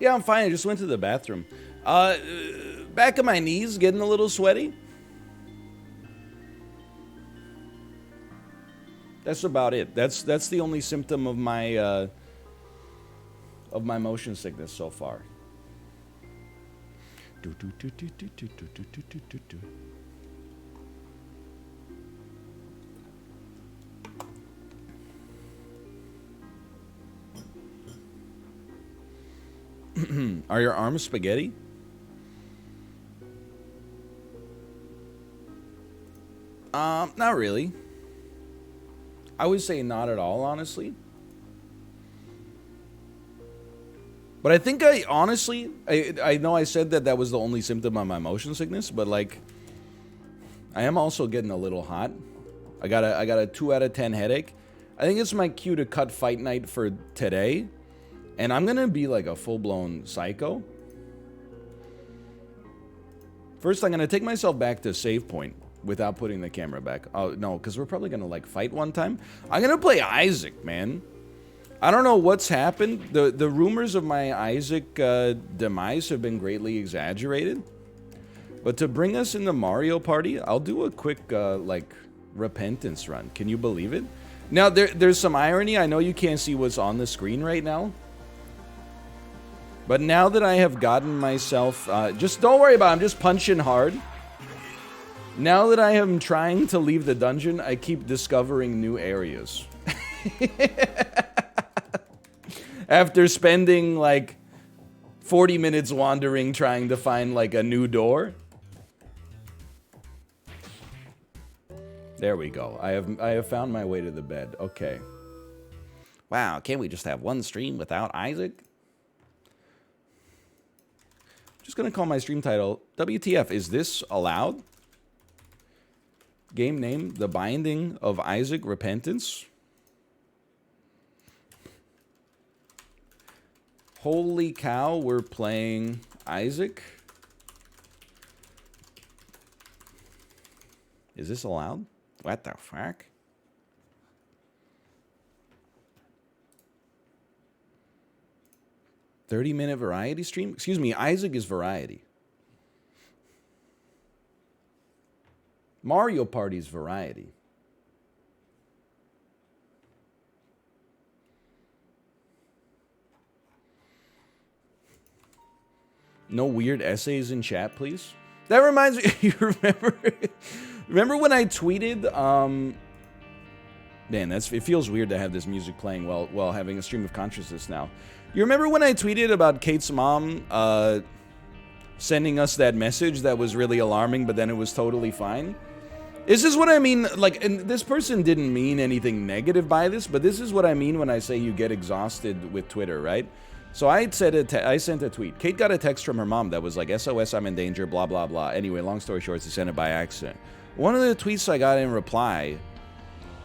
Yeah, I'm fine. I just went to the bathroom. Back of my knees getting a little sweaty. That's about it. That's the only symptom of my motion sickness so far. Are your arms spaghetti? Not really. I would say not at all, honestly. But I think I know I said that was the only symptom of my motion sickness, but like, I am also getting a little hot. I got a 2 out of 10 headache. I think it's my cue to cut fight night for today, and I'm gonna be like a full-blown psycho. First, I'm gonna take myself back to save point without putting the camera back. Oh no, because we're probably gonna like fight one time. I'm gonna play Isaac, man. I don't know what's happened. The rumors of my Isaac demise have been greatly exaggerated. But to bring us into Mario Party, I'll do a quick like repentance run. Can you believe it? Now there's some irony. I know you can't see what's on the screen right now. But now that I have gotten myself, just don't worry about it, I'm just punching hard. Now that I am trying to leave the dungeon, I keep discovering new areas. After spending like 40 minutes wandering trying to find like a new door. There we go. I have found my way to the bed. Okay. Wow, can't we just have one stream without Isaac? Just gonna call my stream title WTF. Is this allowed? Game name: The Binding of Isaac Repentance. Holy cow, we're playing Isaac. Is this allowed? What the fuck? $30-minute variety stream? Excuse me, Isaac is variety. Mario Party's variety. No weird essays in chat, please. That reminds me, you remember when I tweeted, man, it feels weird to have this music playing while having a stream of consciousness now. You remember when I tweeted about Kate's mom sending us that message that was really alarming, but then it was totally fine? This is what I mean, like, and this person didn't mean anything negative by this, but this is what I mean when I say you get exhausted with Twitter, right? So I sent a tweet. Kate got a text from her mom that was like, SOS, I'm in danger, blah, blah, blah. Anyway, long story short, she sent it by accident. One of the tweets I got in reply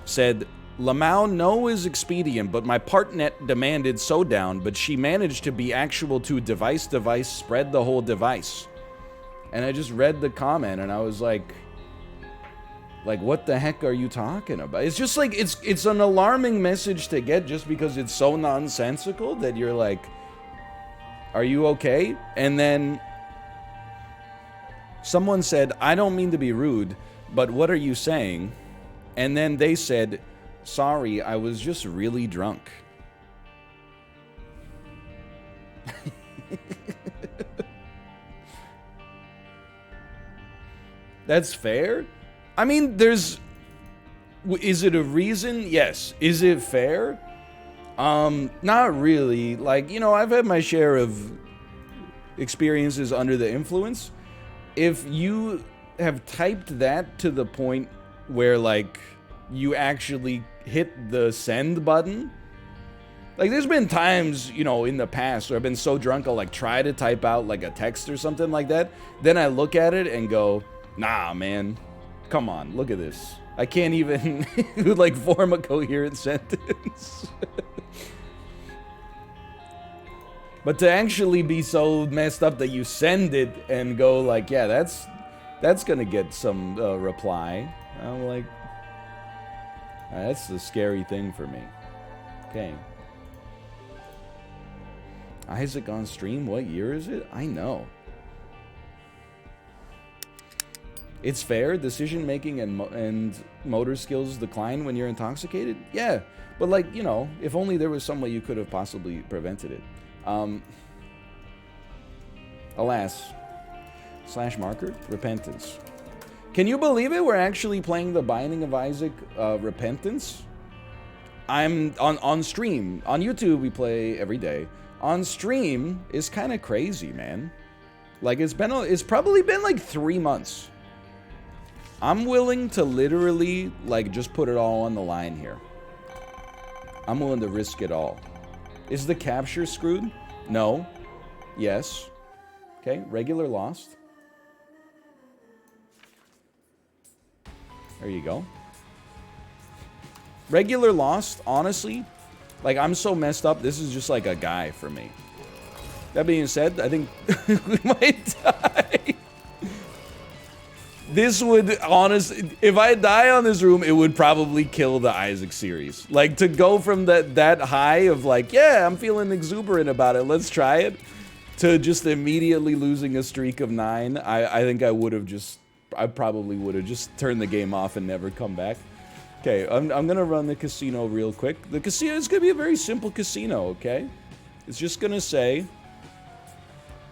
said, Lamau no is expedient, but my partnet demanded so down, but she managed to be actual to device spread the whole device. And I just read the comment and I was like, what the heck are you talking about? It's just like, it's an alarming message to get just because it's so nonsensical that you're like, are you okay? And then someone said, I don't mean to be rude, but what are you saying? And then they said, sorry, I was just really drunk. That's fair? I mean, is it a reason? Yes. Is it fair? Not really. Like, you know, I've had my share of experiences under the influence. If you have typed that to the point where, like, you actually hit the send button, like, there's been times, you know, in the past where I've been so drunk I'll, like, try to type out, like, a text or something like that. Then I look at it and go, nah, man. Come on, look at this. I can't even, like, form a coherent sentence. But to actually be so messed up that you send it and go like, yeah, that's gonna get some reply. I'm like, that's the scary thing for me. Okay. Isaac on stream? What year is it? I know. It's fair. Decision making and motor skills decline when you're intoxicated? Yeah. But, like, you know, if only there was some way you could have possibly prevented it. Alas. / marker? Repentance. Can you believe it? We're actually playing The Binding of Isaac Repentance? I'm on stream. On YouTube, we play every day. On stream is kind of crazy, man. Like, it's probably been like 3 months. I'm willing to literally, like, just put it all on the line here. I'm willing to risk it all. Is the capture screwed? No. Yes. Okay, regular lost. There you go. Regular lost, honestly, like, I'm so messed up, this is just like a guy for me. That being said, I think we might die. This would, honestly, if I die on this room, it would probably kill the Isaac series. Like, to go from that high of like, yeah, I'm feeling exuberant about it, let's try it, to just immediately losing a streak of 9, I think I probably would have just turned the game off and never come back. Okay, I'm gonna run the casino real quick. The casino is gonna be a very simple casino, okay? It's just gonna say,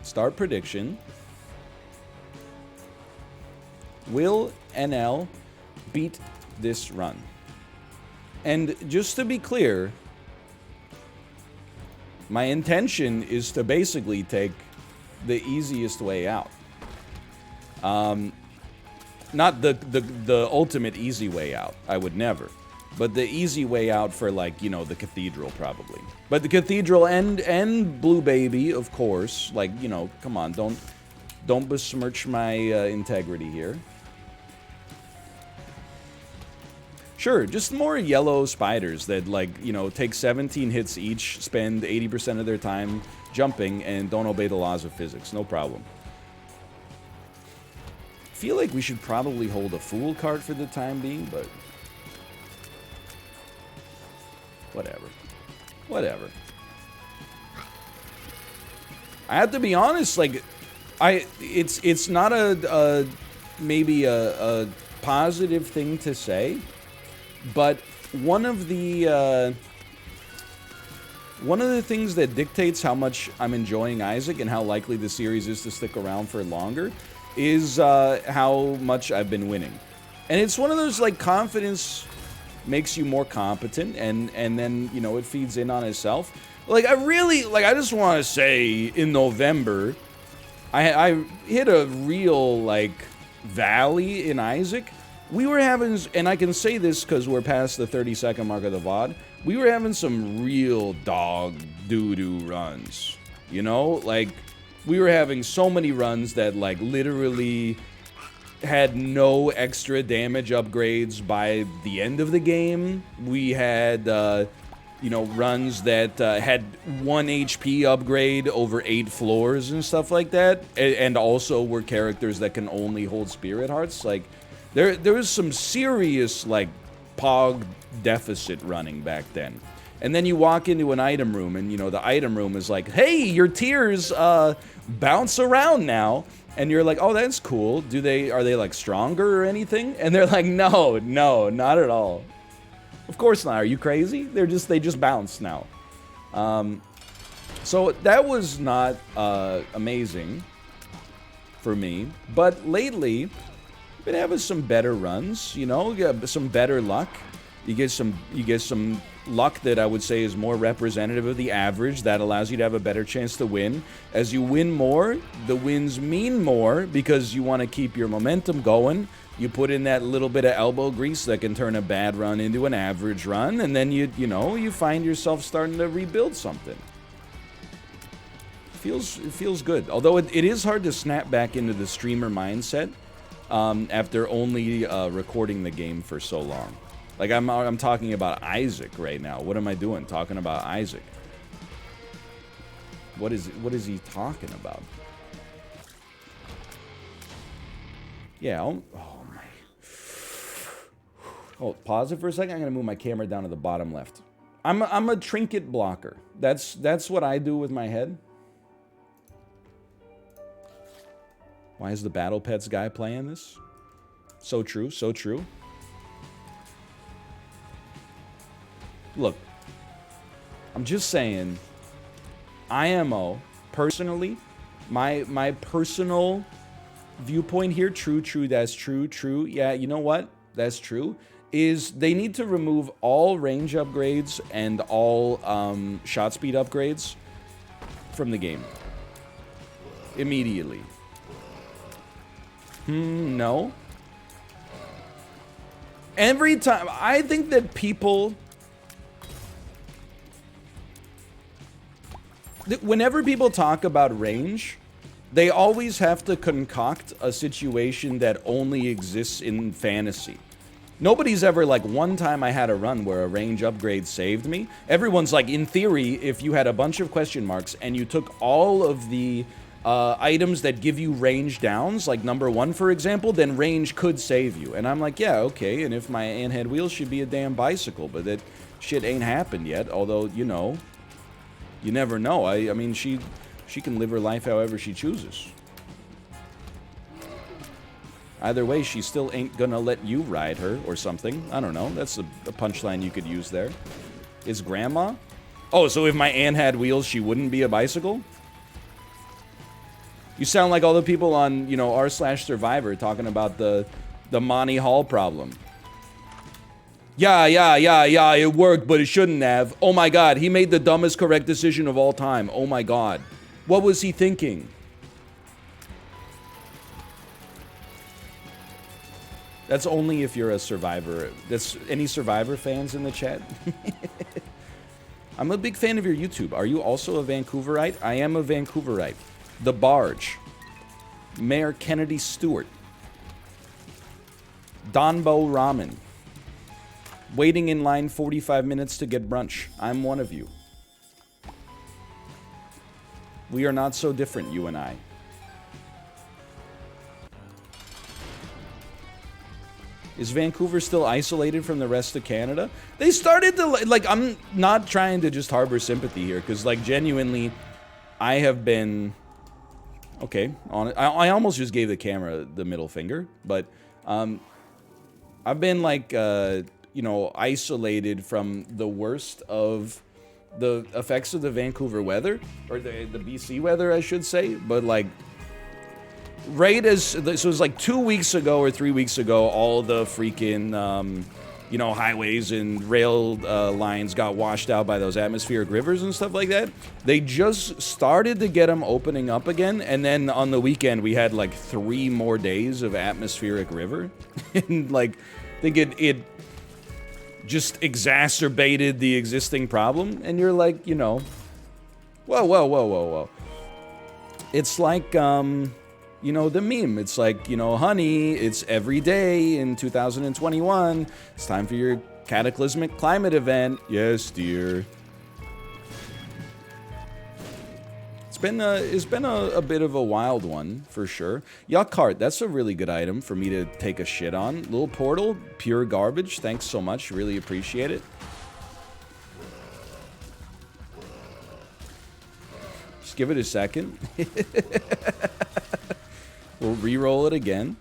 start prediction. Will NL beat this run? And just to be clear, my intention is to basically take the easiest way out. Not the ultimate easy way out. I would never. But the easy way out for, like, you know, the cathedral, probably. But the cathedral and Blue Baby, of course. Like, you know, come on, don't besmirch my integrity here. Sure, just more yellow spiders that, like, you know, take 17 hits each, spend 80% of their time jumping, and don't obey the laws of physics. No problem. I feel like we should probably hold a fool card for the time being, but whatever. Whatever. I have to be honest, like, it's not maybe a positive thing to say, but one of the things that dictates how much I'm enjoying Isaac and how likely the series is to stick around for longer is how much I've been winning. And it's one of those, like, confidence makes you more competent, and then, you know, it feeds in on itself. Like, I just want to say, in November, I hit a real, like, valley in Isaac. We were having, and I can say this because we're past the 30-second mark of the VOD, we were having some real dog doo-doo runs. You know? Like, we were having so many runs that, like, literally had no extra damage upgrades by the end of the game. We had, you know, runs that had 1 HP upgrade over 8 floors and stuff like that. And also were characters that can only hold spirit hearts. Like, there was some serious, like, Pog deficit running back then. And then you walk into an item room, and, you know, the item room is like, hey, your tiers bounce around now. And you're like, oh, that's cool. Are they, like, stronger or anything? And they're like, no, not at all. Of course not. Are you crazy? They just bounce now. So that was not amazing for me. But lately, I've been having some better runs, you know, some better luck. You get some luck that I would say is more representative of the average. That allows you to have a better chance to win. As you win more, the wins mean more because you want to keep your momentum going. You put in that little bit of elbow grease that can turn a bad run into an average run, and then you find yourself starting to rebuild something. It feels good. Although it is hard to snap back into the streamer mindset after only recording the game for so long. Like, I'm talking about Isaac right now. What am I doing? Talking about Isaac. What is he talking about? Yeah. Oh my. Oh, pause it for a second. I'm gonna move my camera down to the bottom left. I'm a trinket blocker. That's what I do with my head. Why is the Battle Pets guy playing this? So true, so true. Look, I'm just saying, IMO, personally, my personal viewpoint here, true, that's true, yeah, you know what? That's true, is they need to remove all range upgrades and all shot speed upgrades from the game. Immediately. No. Every time, I think that people... Whenever people talk about range, they always have to concoct a situation that only exists in fantasy. Nobody's ever like, one time I had a run where a range upgrade saved me. Everyone's like, in theory, if you had a bunch of question marks and you took all of the items that give you range downs, like number 1, for example, then range could save you. And I'm like, yeah, okay, and if my aunt had wheels, she'd be a damn bicycle, but that shit ain't happened yet, although, you know, you never know. I mean, she can live her life however she chooses. Either way, she still ain't gonna let you ride her or something. I don't know. That's a punchline you could use there. Is grandma? Oh, so if my aunt had wheels, she wouldn't be a bicycle? You sound like all the people on, you know, r/Survivor talking about the Monty Hall problem. Yeah, it worked, but it shouldn't have. Oh my god, he made the dumbest correct decision of all time. Oh my god. What was he thinking? That's only if you're a Survivor. That's any Survivor fans in the chat? I'm a big fan of your YouTube. Are you also a Vancouverite? I am a Vancouverite. The Barge. Mayor Kennedy Stewart. Donbo Ramen. Waiting in line 45 minutes to get brunch. I'm one of you. We are not so different, you and I. Is Vancouver still isolated from the rest of Canada? They started to, like, I'm not trying to just harbor sympathy here, because, like, genuinely, I have been, okay, I almost just gave the camera the middle finger, but, I've been, like, you know, isolated from the worst of the effects of the Vancouver weather, or the BC weather, I should say, but, like, right as, so it was like 2 weeks ago or 3 weeks ago, all the freaking, you know, highways and rail lines got washed out by those atmospheric rivers and stuff like that. They just started to get them opening up again, and then on the weekend we had like 3 more days of atmospheric river. And like, I think it just exacerbated the existing problem, and you're like, you know, whoa. It's like, you know, the meme. It's like, you know, honey, it's every day in 2021. It's time for your cataclysmic climate event. Yes, dear. It's been a bit of a wild one, for sure. Yuck Cart, that's a really good item for me to take a shit on. Little portal, pure garbage. Thanks so much. Really appreciate it. Just give it a second. We'll re-roll it again.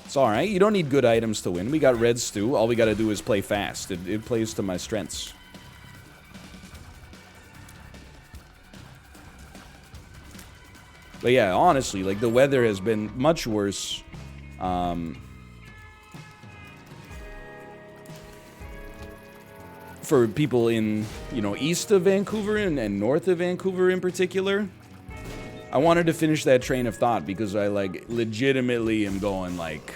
It's alright. You don't need good items to win. We got Red Stew. All we gotta do is play fast. It plays to my strengths. But yeah, honestly, like, the weather has been much worse. For people in, you know, east of Vancouver and north of Vancouver in particular. I wanted to finish that train of thought because I, like, legitimately am going, like,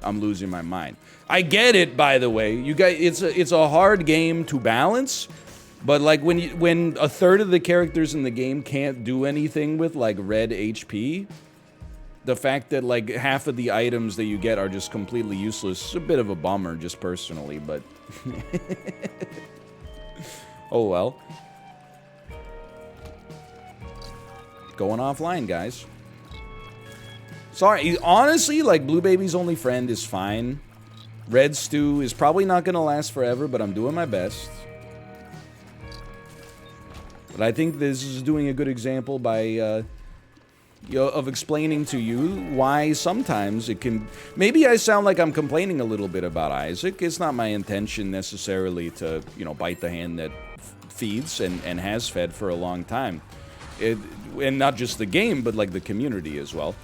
I'm losing my mind. I get it, by the way. You guys, it's a hard game to balance, but, like, when a third of the characters in the game can't do anything with, like, red HP, the fact that, like, half of the items that you get are just completely useless is a bit of a bummer, just personally, but... oh well. Going offline, guys. Sorry, honestly, like, Blue Baby's only friend is fine. Red Stew is probably not gonna last forever, but I'm doing my best. But I think this is doing a good example by of explaining to you why sometimes it can... Maybe I sound like I'm complaining a little bit about Isaac. It's not my intention necessarily to, you know, bite the hand that feeds and has fed for a long time. And not just the game, but like the community as well,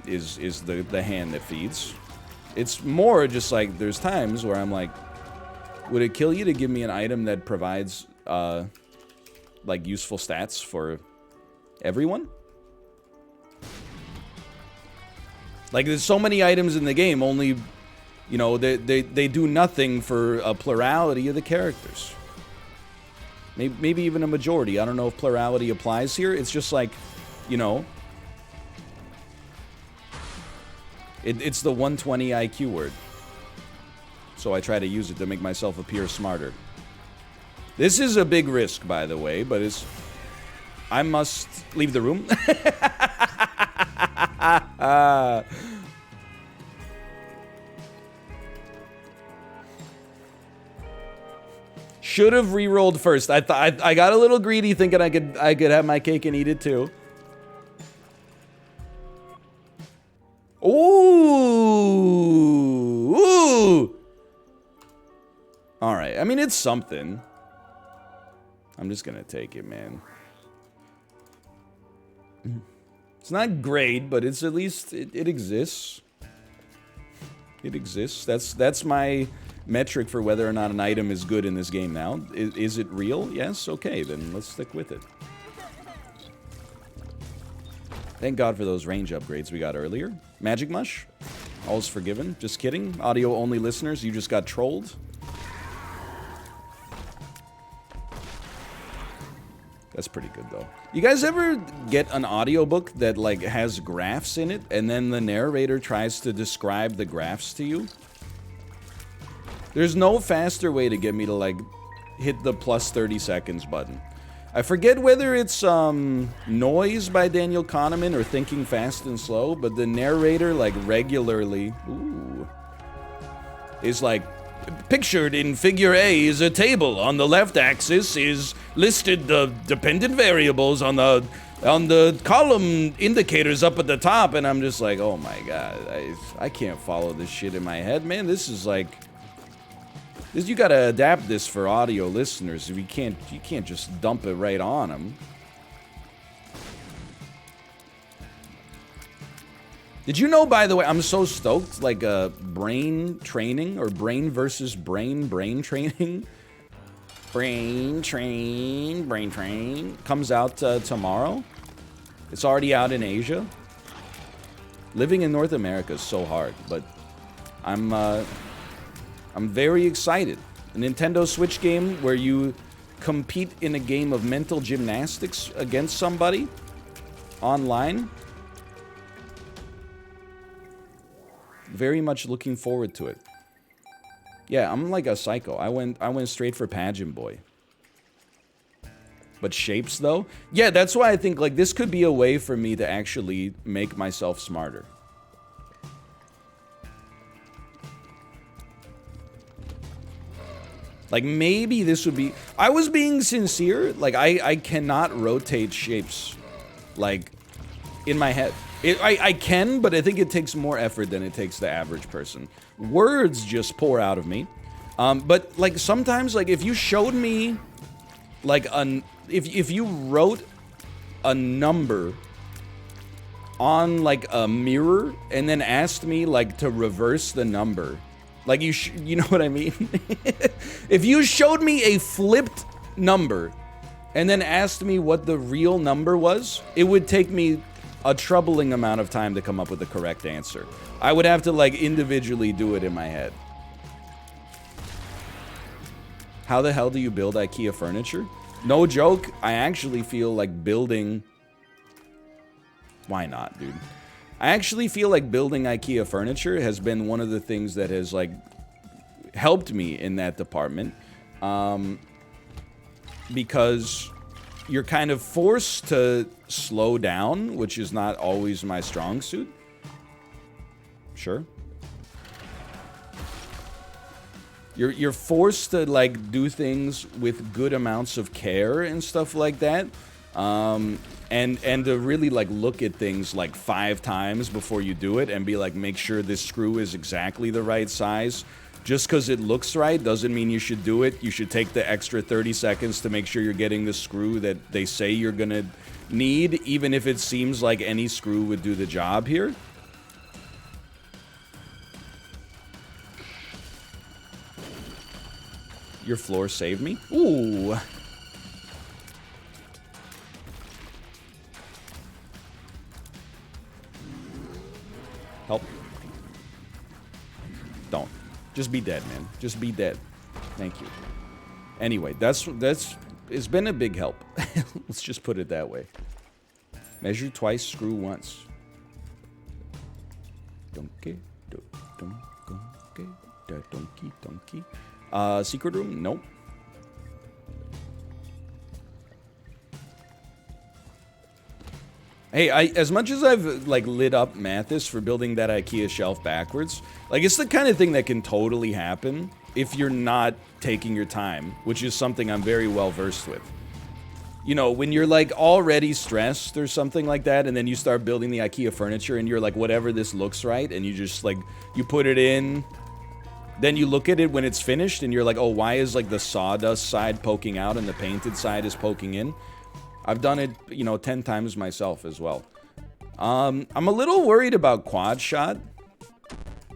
is the hand that feeds. It's more just like there's times where I'm like, would it kill you to give me an item that provides like useful stats for everyone? Like, there's so many items in the game, only, you know, they do nothing for a plurality of the characters. Maybe even a majority. I don't know if plurality applies here. It's just like, you know, it's the 120 IQ word. So I try to use it to make myself appear smarter. This is a big risk, by the way, but it's... I must leave the room. Should have re-rolled first. I got a little greedy, thinking I could have my cake and eat it too. Ooh, ooh. All right. I mean, it's something. I'm just gonna take it, man. It's not great, but it's at least it exists. It exists. That's my metric for whether or not an item is good in this game now. Is it real? Yes? Okay, then let's stick with it. Thank God for those range upgrades we got earlier. Magic Mush? All's forgiven. Just kidding. Audio-only listeners, you just got trolled. That's pretty good, though. You guys ever get an audiobook that, like, has graphs in it, and then the narrator tries to describe the graphs to you? There's no faster way to get me to, like, hit the plus 30 seconds button. I forget whether it's, Noise by Daniel Kahneman or Thinking Fast and Slow, but the narrator, like, regularly... Ooh. Is like... Pictured in figure A is a table. On the left axis is listed the dependent variables on the column indicators up at the top, and I'm just like, oh my god, I can't follow this shit in my head, man. This is like, you gotta adapt this for audio listeners. You can't just dump it right on them. Did you know, by the way, I'm so stoked, like, brain training, or brain versus brain training? Brain train, comes out tomorrow. It's already out in Asia. Living in North America is so hard, but I'm very excited. A Nintendo Switch game where you compete in a game of mental gymnastics against somebody online. Very much looking forward to it. Yeah, I'm like a psycho. I went straight for Pageant Boy. But shapes, though? Yeah, that's why I think, like, this could be a way for me to actually make myself smarter. Like, maybe this would be... I was being sincere. Like, I cannot rotate shapes, like, in my head. I can, but I think it takes more effort than it takes the average person. Words just pour out of me. But, like, sometimes, like, if you showed me, like, if you wrote a number on, like, a mirror and then asked me, like, to reverse the number, like, you know what I mean? If you showed me a flipped number and then asked me what the real number was, it would take me a troubling amount of time to come up with the correct answer. I would have to, like, individually do it in my head. How the hell do you build IKEA furniture? No joke, I actually feel like building... Why not, dude? I actually feel like building IKEA furniture has been one of the things that has, like, helped me in that department. Because you're kind of forced to slow down, which is not always my strong suit. Sure. You're forced to like do things with good amounts of care and stuff like that, and to really like look at things like 5 times before you do it and be like, make sure this screw is exactly the right size. Just because it looks right doesn't mean you should do it. You should take the extra 30 seconds to make sure you're getting the screw that they say you're gonna need, even if it seems like any screw would do the job here. Your floor saved me? Ooh. Help. Don't. Just be dead, man. Just be dead. Thank you. Anyway, it's been a big help. Let's just put it that way. Measure twice, screw once. Donkey, donkey, donkey, donkey. Secret room? Nope. Hey, as much as I've, like, lit up Mathis for building that IKEA shelf backwards, like, it's the kind of thing that can totally happen if you're not taking your time, which is something I'm very well versed with. You know, when you're, like, already stressed or something like that, and then you start building the IKEA furniture, and you're like, whatever, this looks right, and you just, like, you put it in. Then you look at it when it's finished, and you're like, oh, why is, like, the sawdust side poking out and the painted side is poking in? I've done it, you know, 10 times myself as well. I'm a little worried about quad shot,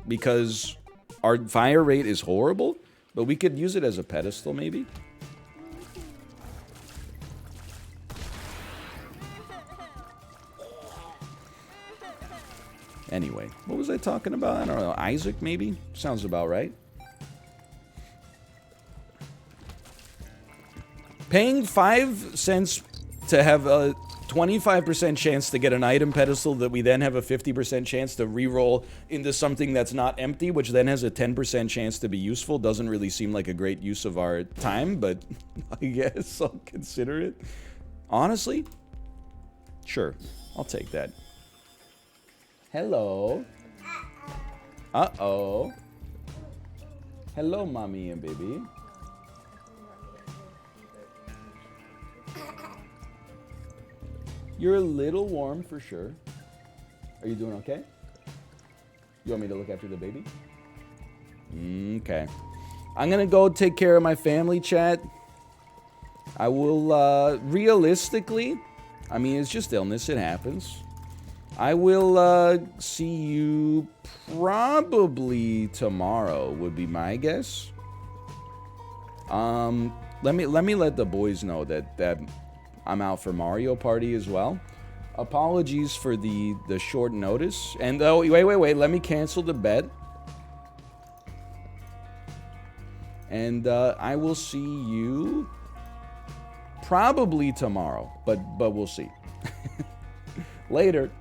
because our fire rate is horrible, but we could use it as a pedestal, maybe? Anyway, what was I talking about? I don't know. Isaac, maybe? Sounds about right. Paying 5 cents to have a 25% chance to get an item pedestal that we then have a 50% chance to re-roll into something that's not empty, which then has a 10% chance to be useful, doesn't really seem like a great use of our time, but I guess I'll consider it. Honestly, sure, I'll take that. Hello. Uh-oh. Hello, mommy and baby. You're a little warm for sure. Are you doing okay? You want me to look after the baby? Okay. I'm gonna go take care of my family, chat. I will, realistically, I mean, it's just illness, it happens. I will see you probably tomorrow would be my guess. Let me let the boys know that I'm out for Mario Party as well. Apologies for the short notice. And oh, wait, let me cancel the bet. And I will see you probably tomorrow, but we'll see. Later.